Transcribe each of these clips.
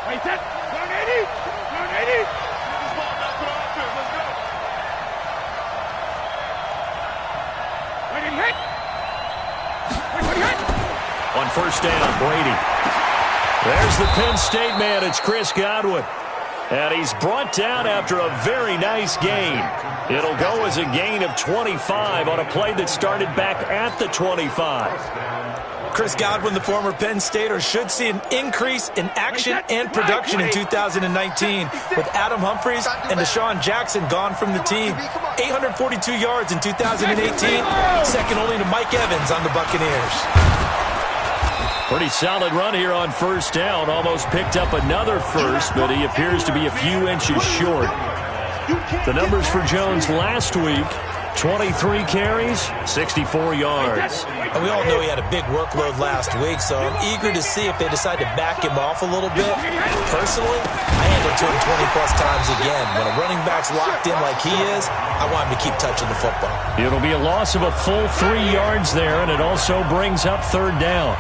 Wait, set. 180. 180. This ball not put off there. Let's go. Waiting hit. Waiting hit. On first down, Brady. There's the Penn State man. It's Chris Godwin. And he's brought down after a very nice gain. It'll go as a gain of 25 on a play that started back at the 25. Chris Godwin, the former Penn Stater, should see an increase in action and production in 2019 with Adam Humphries and Deshaun Jackson gone from the team. 842 yards in 2018, second only to Mike Evans on the Buccaneers. Pretty solid run here on first down. Almost picked up another first, but he appears to be a few inches short. The numbers for Jones last week: 23 carries, 64 yards. And we all know he had a big workload last week, so I'm eager to see if they decide to back him off a little bit. Personally, I hand it to him 20-plus times again. When a running back's locked in like he is, I want him to keep touching the football. It'll be a loss of a full 3 yards there, and it also brings up third down.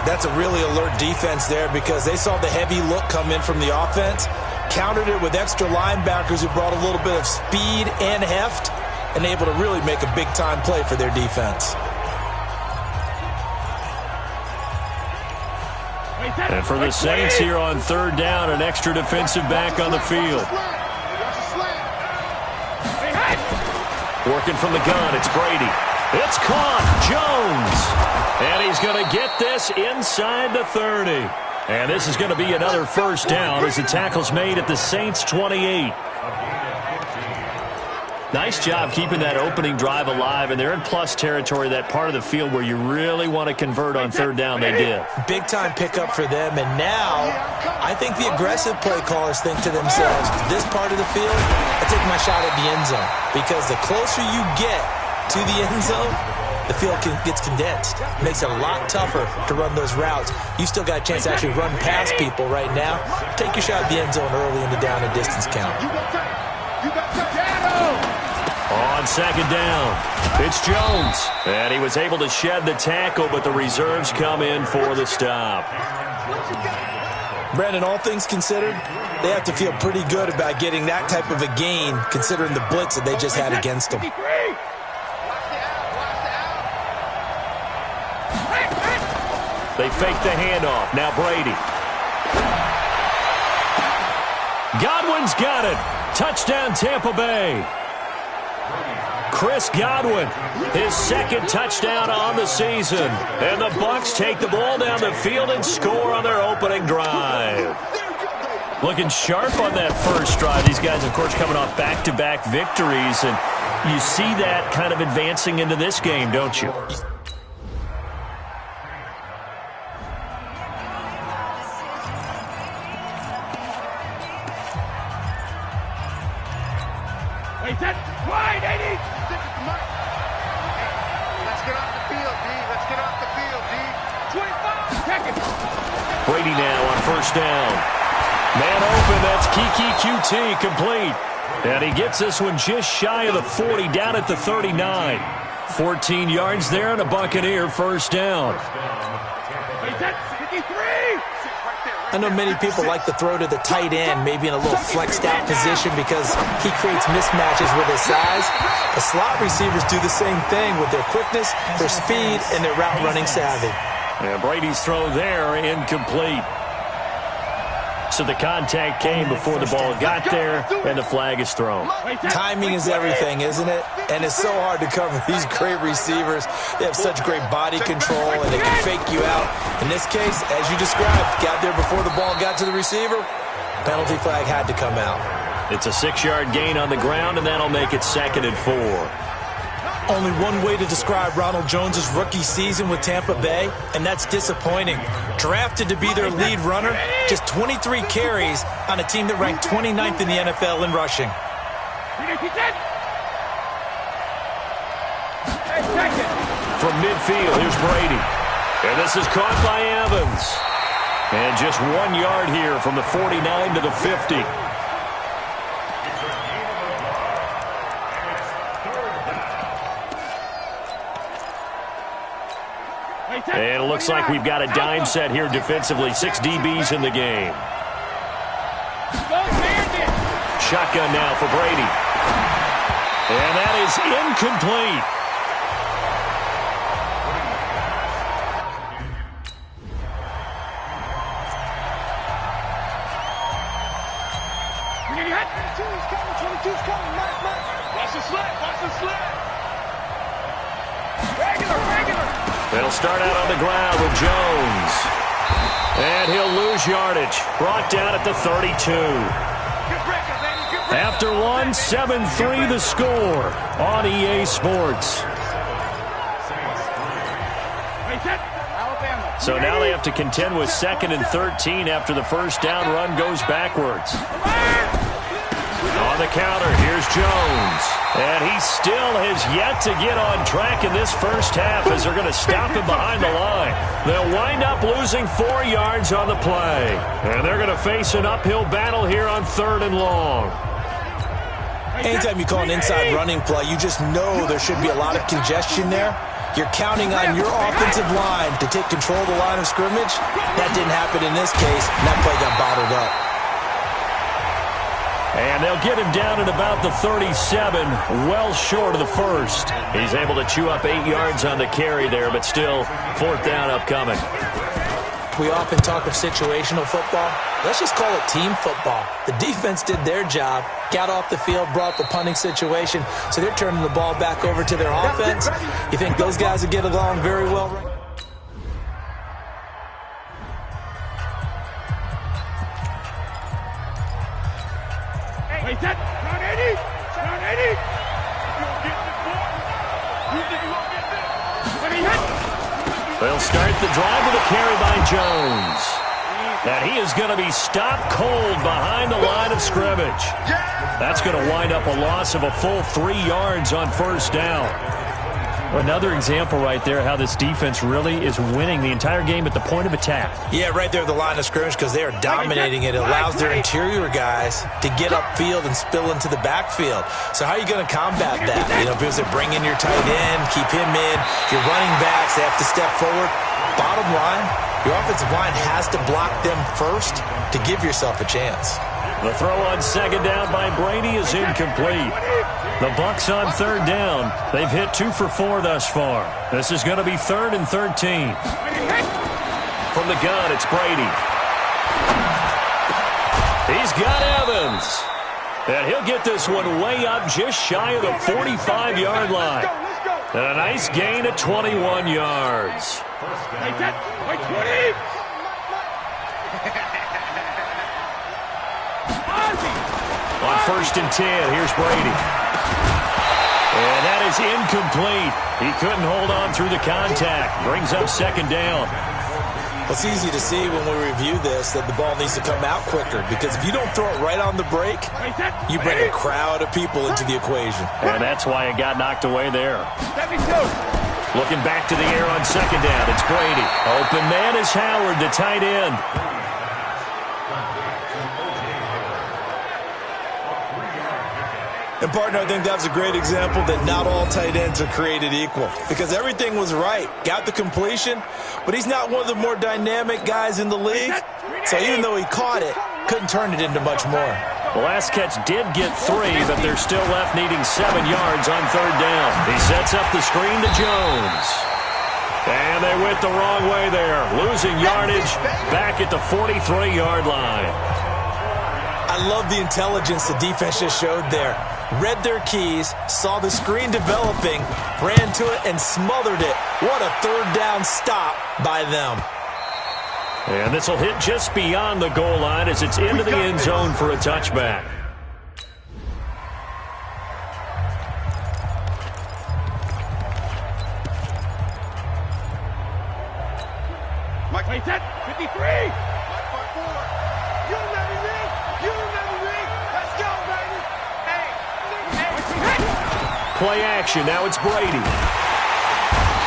That's a really alert defense there because they saw the heavy look come in from the offense, countered it with extra linebackers who brought a little bit of speed and heft, and able to really make a big-time play for their defense. And for the Saints here on third down, an extra defensive back on the field. Working from the gun, it's Brady. It's caught, Jones. And he's going to get this inside the 30. And this is going to be another first down as the tackle's made at the Saints' 28. Nice job keeping that opening drive alive, and they're in plus territory, that part of the field where you really want to convert on third down. They did. Big-time pickup for them, and now I think the aggressive play callers think to themselves, this part of the field, I take my shot at the end zone, because the closer you get to the end zone, the field gets condensed. It makes it a lot tougher to run those routes. You still got a chance to actually run past people right now. Take your shot at the end zone early in the down and distance count. On second down, it's Jones. And he was able to shed the tackle, but the reserves come in for the stop. Brandon, all things considered, they have to feel pretty good about getting that type of a gain, considering the blitz that they just had against them. They fake the handoff. Now Brady. Godwin's got it. Touchdown, Tampa Bay. Chris Godwin, his second touchdown on the season. And the Bucs take the ball down the field and score on their opening drive. Looking sharp on that first drive. These guys, of course, coming off back-to-back victories. And you see that kind of advancing into this game, don't you? Wide 80. Let's get off the field, D. Let's get off the field, D. 25 seconds. Brady now on first down. Man open, that's Kiki QT complete. And he gets this one just shy of the 40, down at the 39. 14 yards there and a Buccaneer first down. I know many people like to throw to the tight end, maybe in a little flexed out position because he creates mismatches with his size. The slot receivers do the same thing with their quickness, their speed, and their route running savvy. And Brady's throw there incomplete. So the contact came before the ball got there, and the flag is thrown. Timing is everything, isn't it? And it's so hard to cover these great receivers. They have such great body control, and they can fake you out. In this case, as you described, got there before the ball got to the receiver. Penalty flag had to come out. It's a 6-yard gain on the ground, and that'll make it 2nd and 4. Only one way to describe Ronald Jones' rookie season with Tampa Bay, and that's disappointing. Drafted to be their lead runner, just 23 carries on a team that ranked 29th in the NFL in rushing. From midfield, here's Brady. And this is caught by Evans. And just 1 yard here from the 49 to the 50. And it looks like we've got a dime set here defensively. 6 DBs in the game. shotgun now for Brady. And that is incomplete. Watch the slip. Watch the slip. They'll start out on the ground with Jones. And he'll lose yardage. Brought down at the 32. After one, 7-3 the score on EA Sports. So now they have to contend with 2nd and 13 after the first down run goes backwards. On the counter, here's Jones. And he still has yet to get on track in this first half as they're going to stop him behind the line. They'll wind up losing 4 yards on the play. And they're going to face an uphill battle here on 3rd and long. Anytime you call an inside running play, you just know there should be a lot of congestion there. You're counting on your offensive line to take control of the line of scrimmage. That didn't happen in this case, and that play got bottled up. And they'll get him down at about the 37, well short of the first. He's able to chew up 8 yards on the carry there, but still 4th down upcoming. We often talk of situational football. Let's just call it team football. The defense did their job, got off the field, brought the punting situation, so they're turning the ball back over to their offense. You think those guys will get along very well? Wait, that John Eddie. John Eddie. They'll start the drive with a carry by Jones. And he is going to be stopped cold behind the line of scrimmage. That's going to wind up a loss of a full 3 yards on first down. Another example right there how this defense really is winning the entire game at the point of attack. Yeah, right there at the line of scrimmage because they are dominating it. It allows their interior guys to get upfield and spill into the backfield. So how are you going to combat that? You know, because they bring in your tight end, keep him in. Your running backs, they have to step forward. Bottom line, your offensive line has to block them first to give yourself a chance. The throw on 2nd down by Brady is incomplete. The Bucs on 3rd down. They've hit 2 for 4 thus far. This is going to be 3rd and 13. From the gun, it's Brady. He's got Evans. And he'll get this one way up just shy of the 45-yard line. And a nice gain at 21 yards. Wait, 20. On 1st and 10, here's Brady. And that is incomplete. He couldn't hold on through the contact. Brings up 2nd down. It's easy to see when we review this that the ball needs to come out quicker because if you don't throw it right on the break, you bring a crowd of people into the equation. And that's why it got knocked away there. Looking back to the air on 2nd down, it's Brady. Open man is Howard, the tight end. And, partner, I think that was a great example that not all tight ends are created equal because everything was right. Got the completion, but he's not one of the more dynamic guys in the league. So even though he caught it, couldn't turn it into much more. The last catch did get 3, but they're still left needing 7 yards on 3rd down. He sets up the screen to Jones. And they went the wrong way there, losing yardage back at the 43-yard line. I love the intelligence the defense just showed there. Read their keys, saw the screen developing, ran to it, and smothered it. What a 3rd down stop by them. And this will hit just beyond the goal line as it's into the end zone for a touchback. Wait, that 53. You'll never leave. You'll never leave. Let's go, baby. Hey. Play action. Now it's Brady.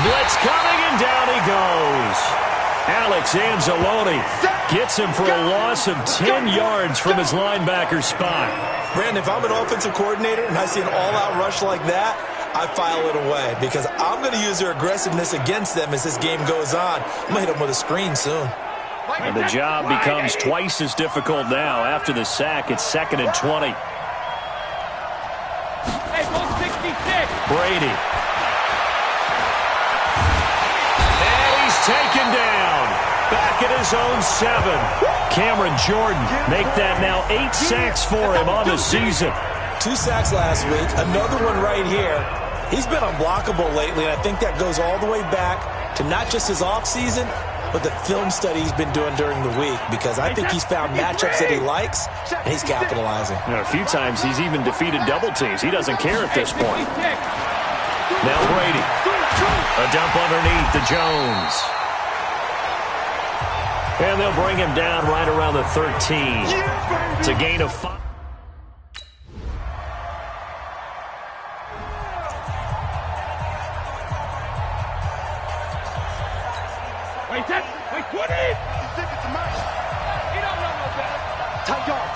Blitz coming, and down he goes. Alex Anzalone gets him for a loss of 10 yards from his linebacker spot. Brandon, if I'm an offensive coordinator and I see an all-out rush like that, I file it away because I'm going to use their aggressiveness against them as this game goes on. I'm going to hit them with a screen soon. And the job becomes twice as difficult now. After the sack, it's 2nd and 20. Brady. And he's taken down. Back at his own 7. Cameron Jordan make that now 8 sacks for him on the season. 2 sacks last week. Another one right here. He's been unblockable lately, and I think that goes all the way back to not just his offseason, but the film study he's been doing during the week, because I think he's found matchups that he likes, and he's capitalizing. A few times he's even defeated double teams. He doesn't care at this point. Now Brady. A dump underneath to Jones. And they'll bring him down right around the 13. It's a gain of 5. Wait, 20! You think it's a match? He don't know no better. Tight yard.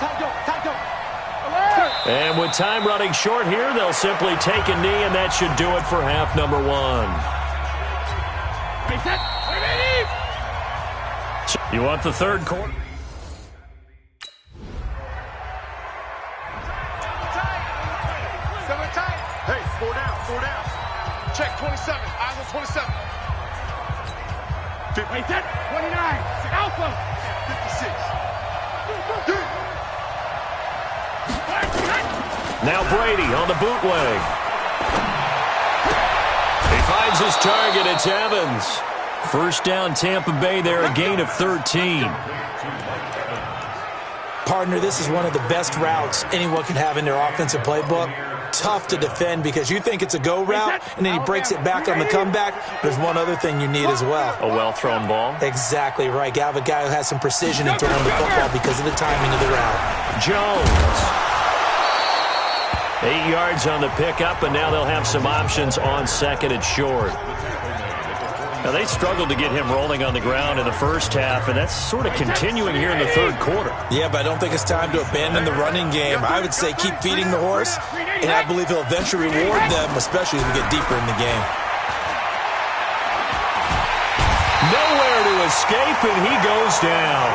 And with time running short here, they'll simply take a knee, and that should do it for half number 1. You want the third quarter? Hey, 4 down. Check 27. Eyes on 27. 29. Alpha. 56. Now Brady on the bootleg. He finds his target. It's Evans. First down, Tampa Bay there, a gain of 13. Partner, this is one of the best routes anyone can have in their offensive playbook. Tough to defend because you think it's a go route, and then he breaks it back on the comeback. There's one other thing you need as well. A well-thrown ball. Exactly right. You have a guy who has some precision in throwing the football because of the timing of the route. Jones. 8 yards on the pickup, and now they'll have some options on 2nd and short. Now, they struggled to get him rolling on the ground in the first half, and that's sort of continuing here in the third quarter. Yeah, but I don't think it's time to abandon the running game. I would say keep feeding the horse, and I believe he'll eventually reward them, especially as we get deeper in the game. Nowhere to escape, and he goes down.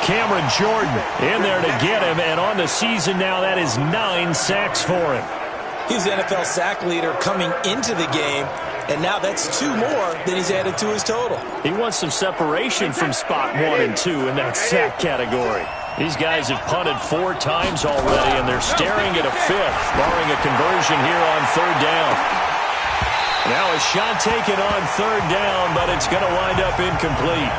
Cameron Jordan in there to get him, and on the season now, that is 9 sacks for him. He's the NFL sack leader coming into the game, and now that's 2 more than he's added to his total. He wants some separation from spot 1 and 2 in that sack category. These guys have punted 4 times already, and they're staring at a 5th, barring a conversion here on 3rd down. Now a shot taken on 3rd down, but it's going to wind up incomplete.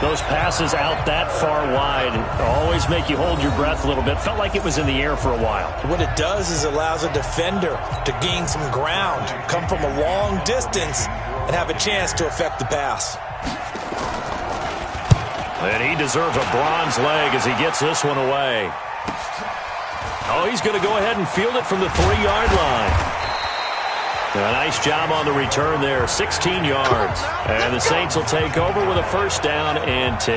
Those passes out that far wide always make you hold your breath a little bit. Felt like it was in the air for a while. What it does is allows a defender to gain some ground, come from a long distance, and have a chance to affect the pass. And he deserves a bronze leg as he gets this one away. Oh, he's going to go ahead and field it from the 3-yard line. A nice job on the return there, 16 yards. And the Saints will take over with a 1st down and 10.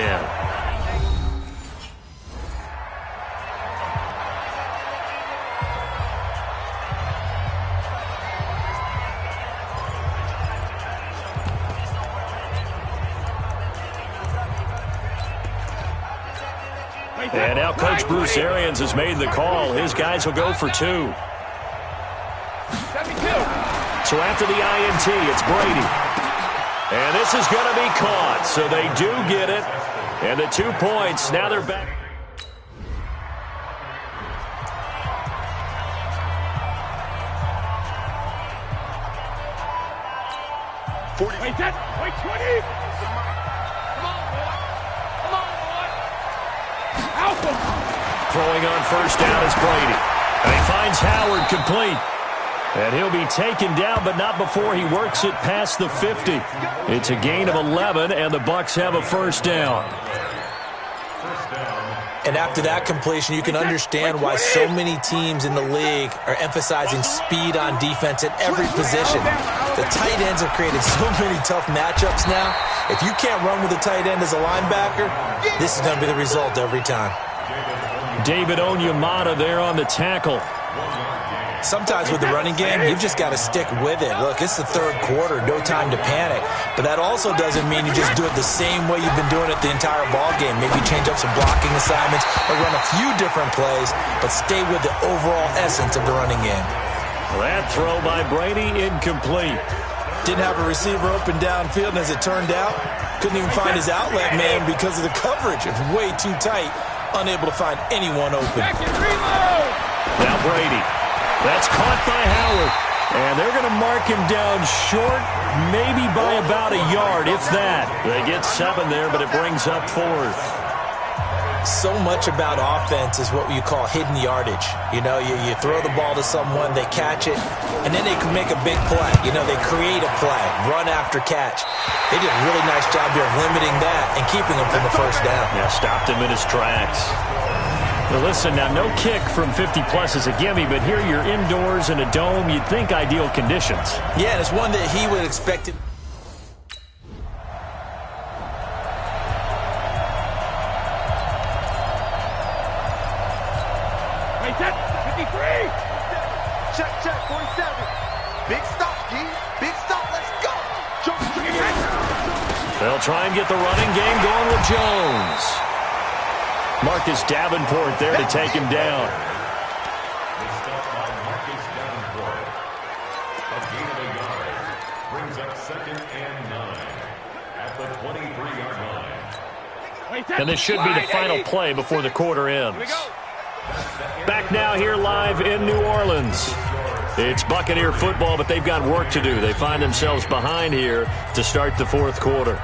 And now Coach Bruce Arians has made the call. His guys will go for 2. So after the INT, it's Brady. And this is going to be caught. So they do get it. And the 2 points, now they're back. Wait, 20. Come on, boy. Alpha. Throwing on 1st down is Brady. And he finds Howard complete. And he'll be taken down, but not before he works it past the 50. It's a gain of 11, and the Bucs have a 1st down. And after that completion, you can understand why so many teams in the league are emphasizing speed on defense at every position. The tight ends have created so many tough matchups now. If you can't run with a tight end as a linebacker, this is going to be the result every time. David Onyemata there on the tackle. Sometimes with the running game, you've just got to stick with it. Look, it's the third quarter, no time to panic. But that also doesn't mean you just do it the same way you've been doing it the entire ball game. Maybe change up some blocking assignments or run a few different plays, but stay with the overall essence of the running game. That throw by Brady, incomplete. Didn't have a receiver open downfield, and as it turned out, couldn't even find his outlet man because of the coverage. It's way too tight, unable to find anyone open. Now Brady. That's caught by Howard. And they're going to mark him down short, maybe by about a yard, if that. They get 7 there, but it brings up 4th. So much about offense is what you call hidden yardage. You know, you throw the ball to someone, they catch it, and then they can make a big play. You know, they create a play, run after catch. They did a really nice job here of limiting that and keeping him from the first down. Yeah, stopped him in his tracks. Now listen, now no kick from 50-plus is a gimme, but here you're indoors in a dome. You'd think ideal conditions. Yeah, and it's one that he would expect it. Wait, set, 53! Check, 47. Big stop, G. Big stop, let's go! They'll try and get the running game going with Jones. Marcus Davenport there to take him down. A gain of a yard brings up 2nd and 9 at the 23-yard line. And this should be the final play before the quarter ends. Back now here live in New Orleans. It's Buccaneer football, but they've got work to do. They find themselves behind here to start the 4th quarter.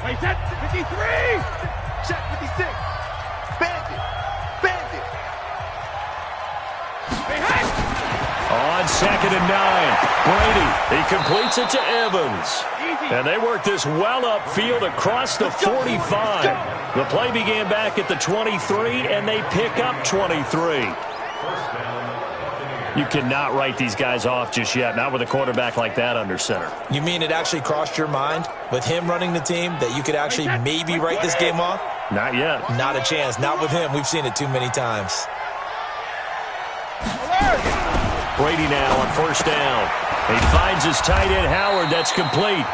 Wait, set, 53! Check, 56. Bandit. On 2nd and 9. Brady, he completes it to Evans. And they work this well upfield across the 45. The play began back at the 23, and they pick up 23. You cannot write these guys off just yet, not with a quarterback like that under center. You mean it actually crossed your mind with him running the team that you could actually maybe write this game off? Not yet. Not a chance. Not with him. We've seen it too many times. Brady now on 1st down. He finds his tight end, Howard. That's complete.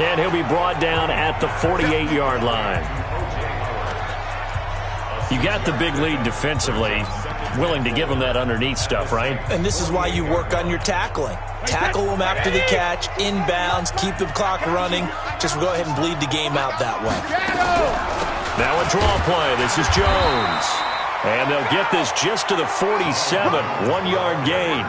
And he'll be brought down at the 48-yard line. You got the big lead defensively. Willing to give him that underneath stuff, right? And this is why you work on your tackling. Tackle them after the catch, inbounds, keep the clock running. Just go ahead and bleed the game out that way. Now a draw play. This is Jones. And they'll get this just to the 47. 1-yard gain.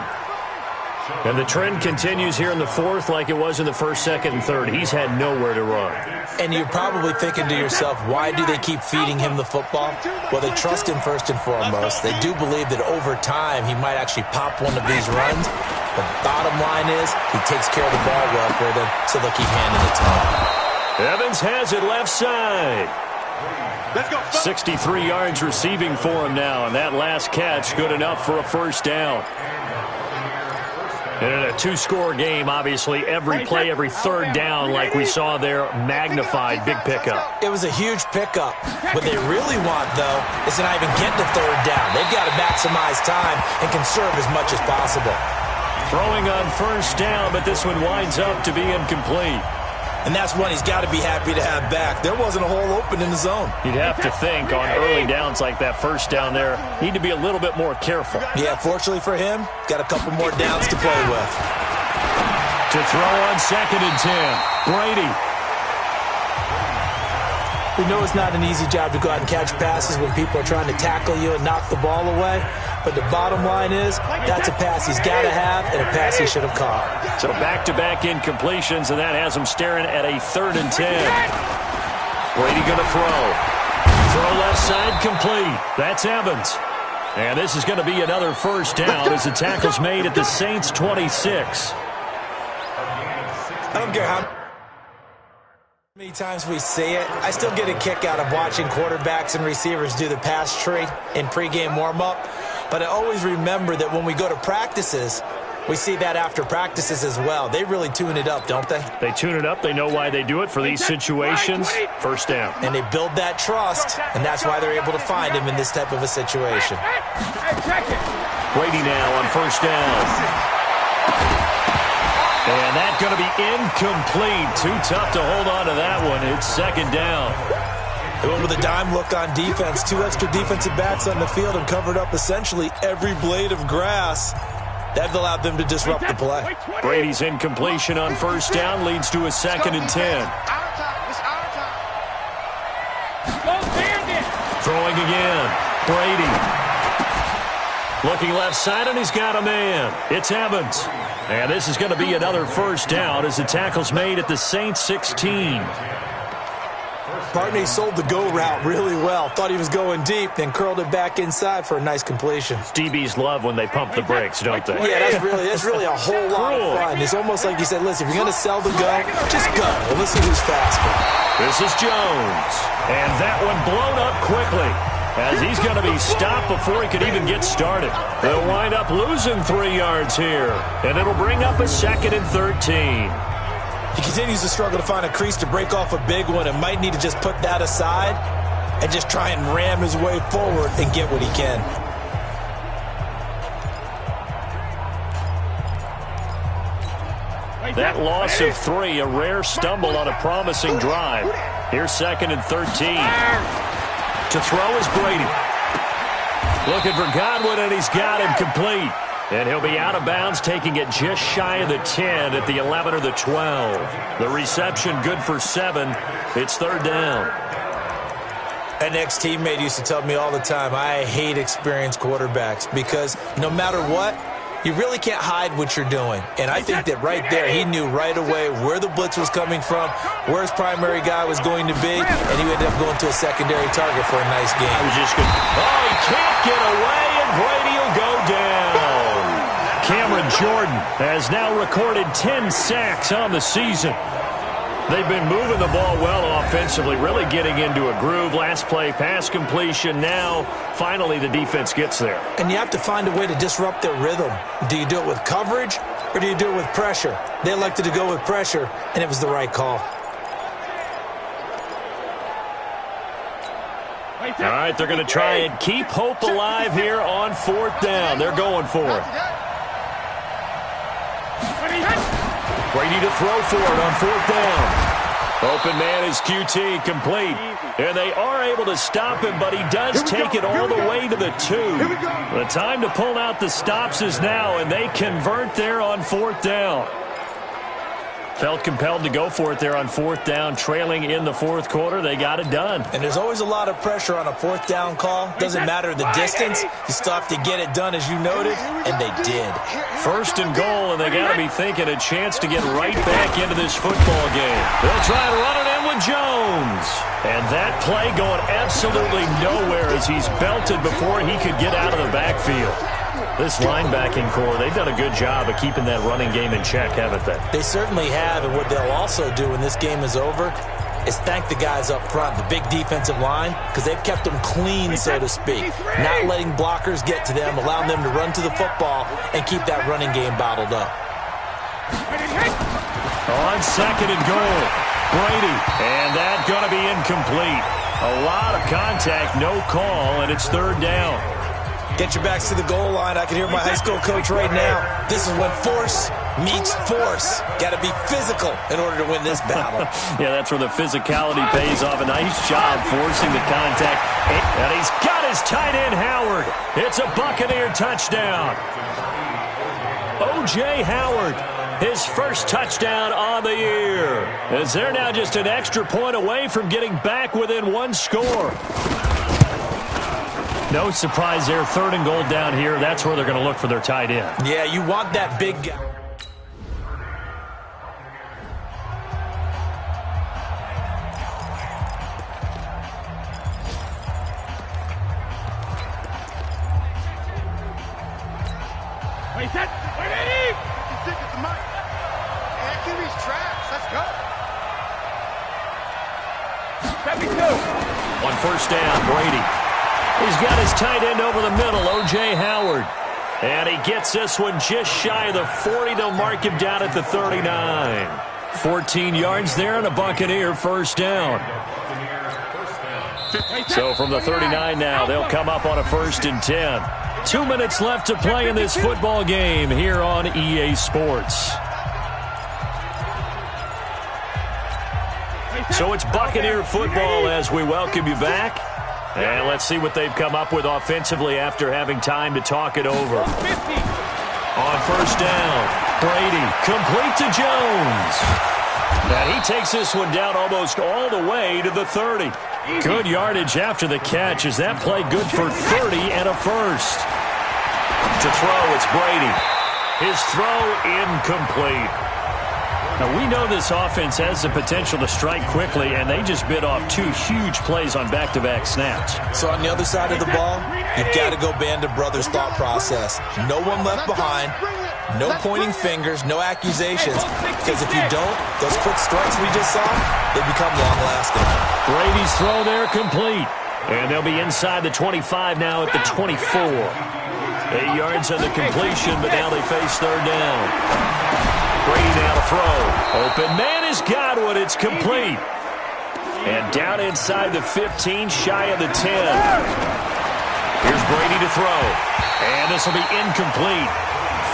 And the trend continues here in the 4th like it was in the 1st, 2nd, and 3rd. He's had nowhere to run. And you're probably thinking to yourself, why do they keep feeding him the football? Well, they trust him first and foremost. They do believe that over time he might actually pop one of these runs. The bottom line is he takes care of the ball well for them, so they'll keep handing it to him. Evans has it left side. Let's go. 63 yards receiving for him now, and that last catch good enough for a 1st down. And in a 2-score game, obviously, every play, every 3rd down, like we saw there, magnified, big pickup. It was a huge pickup. What they really want, though, is to not even get to 3rd down. They've got to maximize time and conserve as much as possible. Throwing on 1st down, but this one winds up to be incomplete. And that's one he's got to be happy to have back. There wasn't a hole open in the zone. You'd have to think on early downs like that 1st down there, need to be a little bit more careful. Yeah, fortunately for him, got a couple more downs to play with. To throw on 2nd and 10, Brady. We know it's not an easy job to go out and catch passes when people are trying to tackle you and knock the ball away. But the bottom line is, that's a pass he's got to have and a pass he should have caught. So back-to-back incompletions, and that has him staring at a 3rd and 10. Brady going to throw. Throw left side complete. That's Evans. And this is going to be another 1st down as the tackle's made at the Saints' 26. I don't care how many times we see it, I still get a kick out of watching quarterbacks and receivers do the pass tree in pregame warm-up. But I always remember that when we go to practices, We see that after practices as well. They really tune it up, don't they? They tune it up. They know why they do it for these situations. First down. And they build that trust, and that's why they're able to find him in this type of a situation. Brady now on first down. And that's going to be incomplete. Too tough to hold on to that one. It's second down. They went with a dime look on defense. 2 extra defensive backs on the field and covered up essentially every blade of grass. That allowed them to disrupt the play. Brady's incompletion on first down leads to a 2nd and 10. Throwing again. Brady. Looking left side, and he's got a man. It's Evans. And this is going to be another first down as the tackle's made at the Saints 16. Barney sold the go route really well. Thought he was going deep, then curled it back inside for a nice completion. DBs love when they pump the brakes, don't they? Yeah, that's really a whole lot of fun. It's almost like you said, listen, if you're going to sell the go, just go. Well, let's see who's faster. This is Jones. And that one blown up quickly as he's going to be stopped before he could even get started. They'll wind up losing 3 yards here, and it'll bring up a 2nd and 13. He continues to struggle to find a crease to break off a big one and might need to just put that aside and just try and ram his way forward and get what he can. That loss of 3, a rare stumble on a promising drive. Here's 2nd and 13. To throw is Brady. Looking for Godwin, and he's got him complete. And he'll be out of bounds, taking it just shy of the 10 at the 11 or the 12. The reception good for 7. It's 3rd down. An ex-teammate used to tell me all the time, I hate experienced quarterbacks because no matter what, you really can't hide what you're doing. And I think that right there, he knew right away where the blitz was coming from, where his primary guy was going to be, and he ended up going to a secondary target for a nice game. I was just going he can't get away, and Brady will go down. Cameron Jordan has now recorded 10 sacks on the season. They've been moving the ball well offensively, really getting into a groove. Last play, pass completion. Now, finally, the defense gets there. And you have to find a way to disrupt their rhythm. Do you do it with coverage, or do you do it with pressure? They elected to go with pressure, and it was the right call. All right, they're going to try and keep hope alive here on 4th down. They're going for it. Brady to throw for it on 4th down. Open man is QT, complete. And they are able to stop him, but he does take it all the way to the 2. The time to pull out the stops is now, and they convert there on 4th down. Felt compelled to go for it there on 4th down, trailing in the 4th quarter. They got it done. And there's always a lot of pressure on a 4th down call. Doesn't matter the distance. You still have to get it done, as you noted, and they did. 1st and goal, and they got to be thinking a chance to get right back into this football game. They'll try to run it in with Jones. And that play going absolutely nowhere as he's belted before he could get out of the backfield. This linebacking core, they've done a good job of keeping that running game in check, haven't they? They certainly have, and what they'll also do when this game is over is thank the guys up front, the big defensive line, because they've kept them clean, so to speak. Not letting blockers get to them, allowing them to run to the football and keep that running game bottled up. On 2nd and goal, Brady, and that's going to be incomplete. A lot of contact, no call, and it's 3rd down. Get your backs to the goal line. I can hear my high school coach right now. This is when force meets force. Got to be physical in order to win this battle. Yeah, that's where the physicality pays off. A nice job forcing the contact. And he's got his tight end, Howard. It's a Buccaneer touchdown. O.J. Howard, his first touchdown on the year. As they're now just an extra point away from getting back within 1 score. No surprise there. 3rd and goal down here. That's where they're going to look for their tight end. Yeah, you want that big guy. Wait, set. Wait, Eddie. Stick at the mic. And QB's traps. Let's go. 72. On 1st down, Brady. He's got his tight end over the middle, O.J. Howard. And he gets this one just shy of the 40. They'll mark him down at the 39. 14 yards there and a Buccaneer first down. So from the 39 now, they'll come up on a 1st and 10. 2 minutes left to play in this football game here on EA Sports. So it's Buccaneer football as we welcome you back. And let's see what they've come up with offensively after having time to talk it over. On 1st down, Brady complete to Jones. And he takes this one down almost all the way to the 30. Good yardage after the catch. Is that play good for 30 and a first? To throw, it's Brady. His throw incomplete. Now, we know this offense has the potential to strike quickly, and they just bit off 2 huge plays on back-to-back snaps. So on the other side of the ball, you've got to go Band of Brothers thought process. No one left behind, no pointing fingers, no accusations, because if you don't, those quick strikes we just saw, they become long-lasting. Brady's throw there complete, and they'll be inside the 25 now at the 24. 8 yards on the completion, but now they face 3rd down. Brady now to throw. Open man has got one. It's complete. And down inside the 15, shy of the 10. Here's Brady to throw. And this will be incomplete.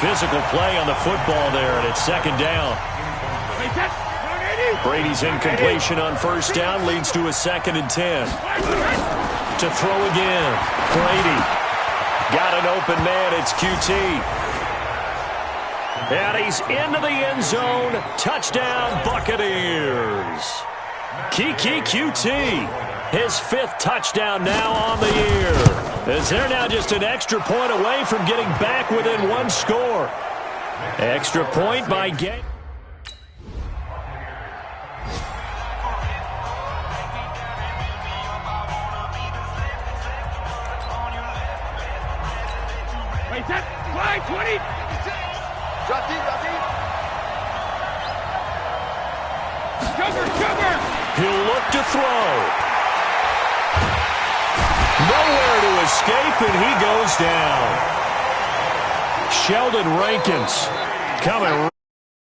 Physical play on the football there, and it's 2nd down. Brady's incompletion on 1st down leads to a 2nd and 10. To throw again. Brady. Got an open man. It's QT. And he's into the end zone. Touchdown, Buccaneers. Kiki QT, his 5th touchdown now on the year. As they're now just an extra point away from getting back within 1 score. Extra point by Gang. Wait, that fly 20. Drop deep, drop deep. Cover. He'll look to throw. Nowhere to escape, and he goes down. Sheldon Rankins coming.